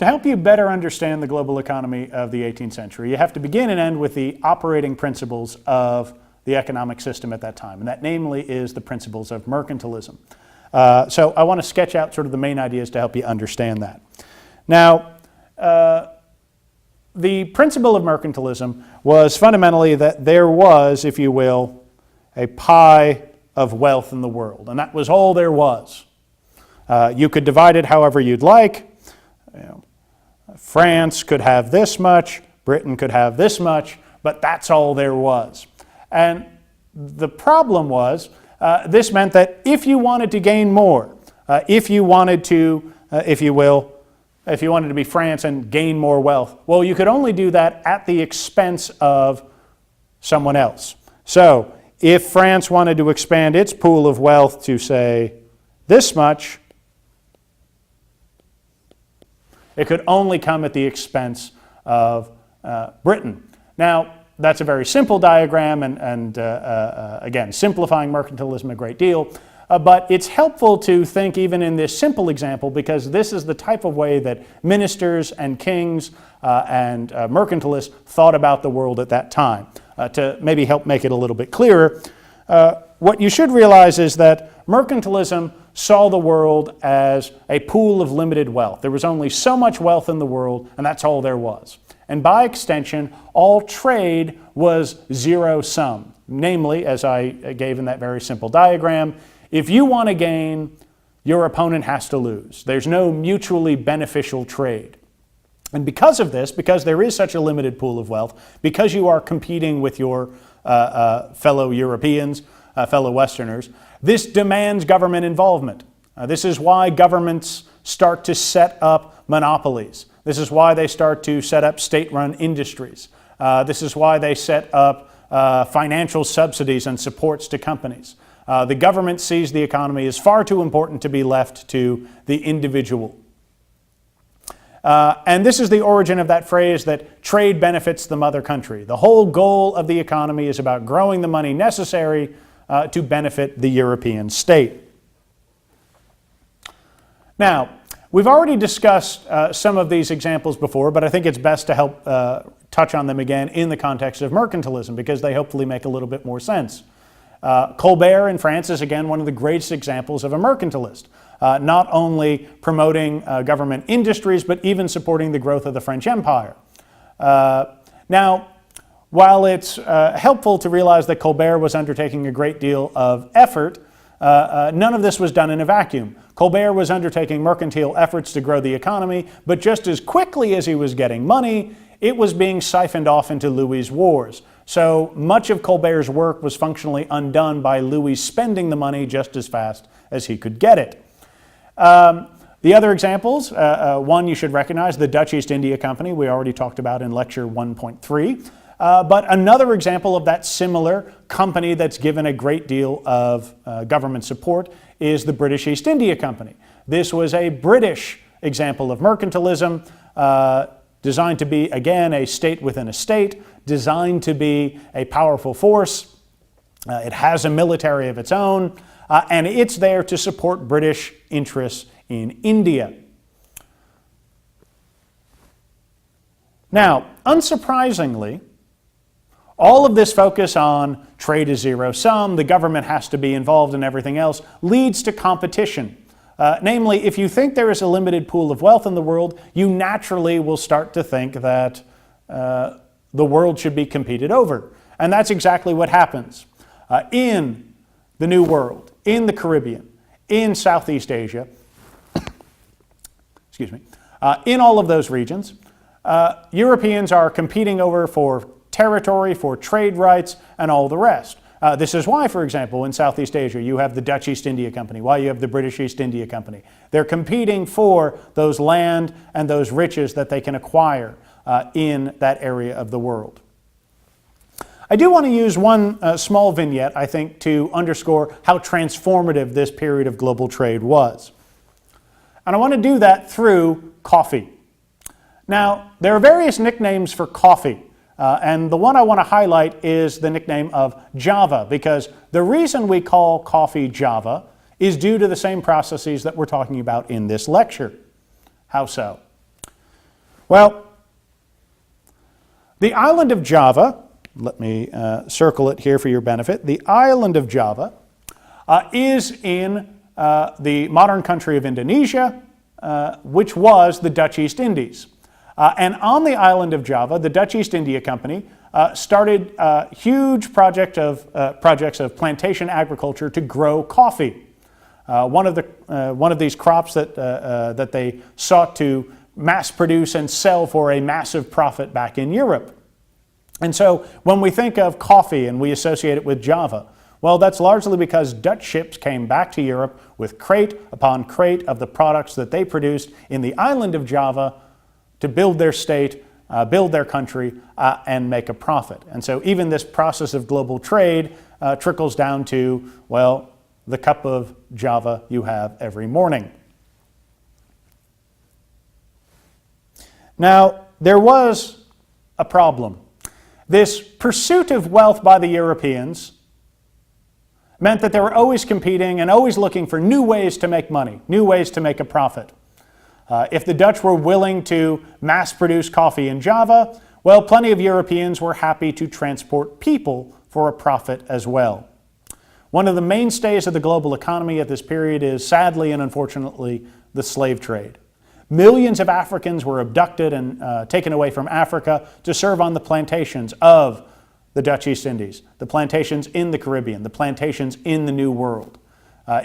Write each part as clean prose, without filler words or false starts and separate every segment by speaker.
Speaker 1: To help you better understand the global economy of the 18th century, you have to begin and end with the operating principles of the economic system at that time, and that namely is the principles of mercantilism. So I want to sketch out sort of the main ideas to help you understand that. Now, the principle of mercantilism was fundamentally that there was, if you will, a pie of wealth in the world, and that was all there was. You could divide it however you'd like. France could have this much, Britain could have this much, but that's all there was. And the problem was, this meant that if you wanted to gain more, if you wanted to, if you wanted to be France and gain more wealth, well, you could only do that at the expense of someone else. So, if France wanted to expand its pool of wealth to, say, this much, it could only come at the expense of Britain. Now, that's a very simple diagram, and again, simplifying mercantilism a great deal, but it's helpful to think even in this simple example because this is the type of way that ministers and kings and mercantilists thought about the world at that time. To maybe help make it a little bit clearer, what you should realize is that mercantilism saw the world as a pool of limited wealth. There was only so much wealth in the world, and that's all there was. And by extension, all trade was zero-sum. Namely, as I gave in that very simple diagram, if you want to gain, your opponent has to lose. There's no mutually beneficial trade. And because of this, because there is such a limited pool of wealth, because you are competing with your fellow Europeans, fellow Westerners, this demands government involvement. This is why governments start to set up monopolies. This is why they start to set up state-run industries. This is why they set up financial subsidies and supports to companies. The government sees the economy as far too important to be left to the individual. And this is the origin of that phrase that trade benefits the mother country. The whole goal of the economy is about growing the money necessary to benefit the European state. Now, we've already discussed some of these examples before, but I think it's best to help touch on them again in the context of mercantilism because they hopefully make a little bit more sense. Colbert in France is again one of the greatest examples of a mercantilist, not only promoting government industries, but even supporting the growth of the French Empire. Now, while it's helpful to realize that Colbert was undertaking a great deal of effort, none of this was done in a vacuum. Colbert was undertaking mercantile efforts to grow the economy, but just as quickly as he was getting money, it was being siphoned off into Louis's wars. So much of Colbert's work was functionally undone by Louis spending the money just as fast as he could get it. The other examples, one you should recognize, the Dutch East India Company, we already talked about in lecture 1.3. But another example of that similar company that's given a great deal of government support is the British East India Company. This was a British example of mercantilism, designed to be, again, a state within a state, designed to be a powerful force. It has a military of its own, and it's there to support British interests in India. Now, unsurprisingly, all of this focus on trade is zero-sum, the government has to be involved in everything else, leads to competition. Namely, if you think there is a limited pool of wealth in the world, you naturally will start to think that the world should be competed over. And that's exactly what happens. In the New World, in the Caribbean, in Southeast Asia, excuse me, in all of those regions, Europeans are competing over for territory, for trade rights, and all the rest. This is why, for example, in Southeast Asia, you have the Dutch East India Company, why you have the British East India Company. They're competing for those land and those riches that they can acquire in that area of the world. I do want to use one small vignette, I think, to underscore how transformative this period of global trade was. And I want to do that through coffee. Now, there are various nicknames for coffee. And the one I want to highlight is the nickname of Java, because the reason we call coffee Java is due to the same processes that we're talking about in this lecture. How so? Well, the island of Java, let me circle it here for your benefit. The island of Java is in the modern country of Indonesia, which was the Dutch East Indies. And on the island of Java, the Dutch East India Company started huge projects of plantation agriculture to grow coffee. One of these crops that they sought to mass produce and sell for a massive profit back in Europe. And so when we think of coffee and we associate it with Java, well, that's largely because Dutch ships came back to Europe with crate upon crate of the products that they produced in the island of Java to build their state, build their country, and make a profit. And so even this process of global trade trickles down to, well, the cup of Java you have every morning. Now, there was a problem. This pursuit of wealth by the Europeans meant that they were always competing and always looking for new ways to make money, new ways to make a profit. If the Dutch were willing to mass produce coffee in Java, well, plenty of Europeans were happy to transport people for a profit as well. One of the mainstays of the global economy at this period is, sadly and unfortunately, the slave trade. Millions of Africans were abducted and taken away from Africa to serve on the plantations of the Dutch East Indies, the plantations in the Caribbean, the plantations in the New World.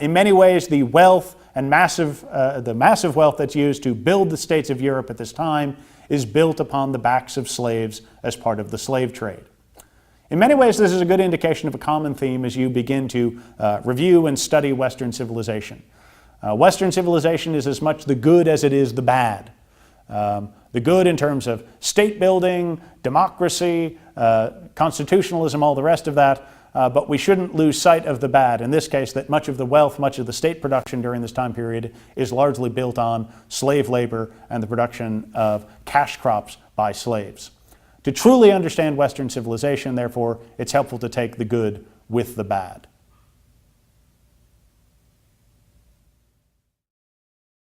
Speaker 1: In many ways, the wealth and the massive wealth that's used to build the states of Europe at this time is built upon the backs of slaves as part of the slave trade. In many ways, this is a good indication of a common theme as you begin to review and study Western civilization. Western civilization is as much the good as it is the bad. The good in terms of state building, democracy, constitutionalism, all the rest of that, but we shouldn't lose sight of the bad. In this case, that much of the wealth, much of the state production during this time period is largely built on slave labor and the production of cash crops by slaves. To truly understand Western civilization, therefore, it's helpful to take the good with the bad.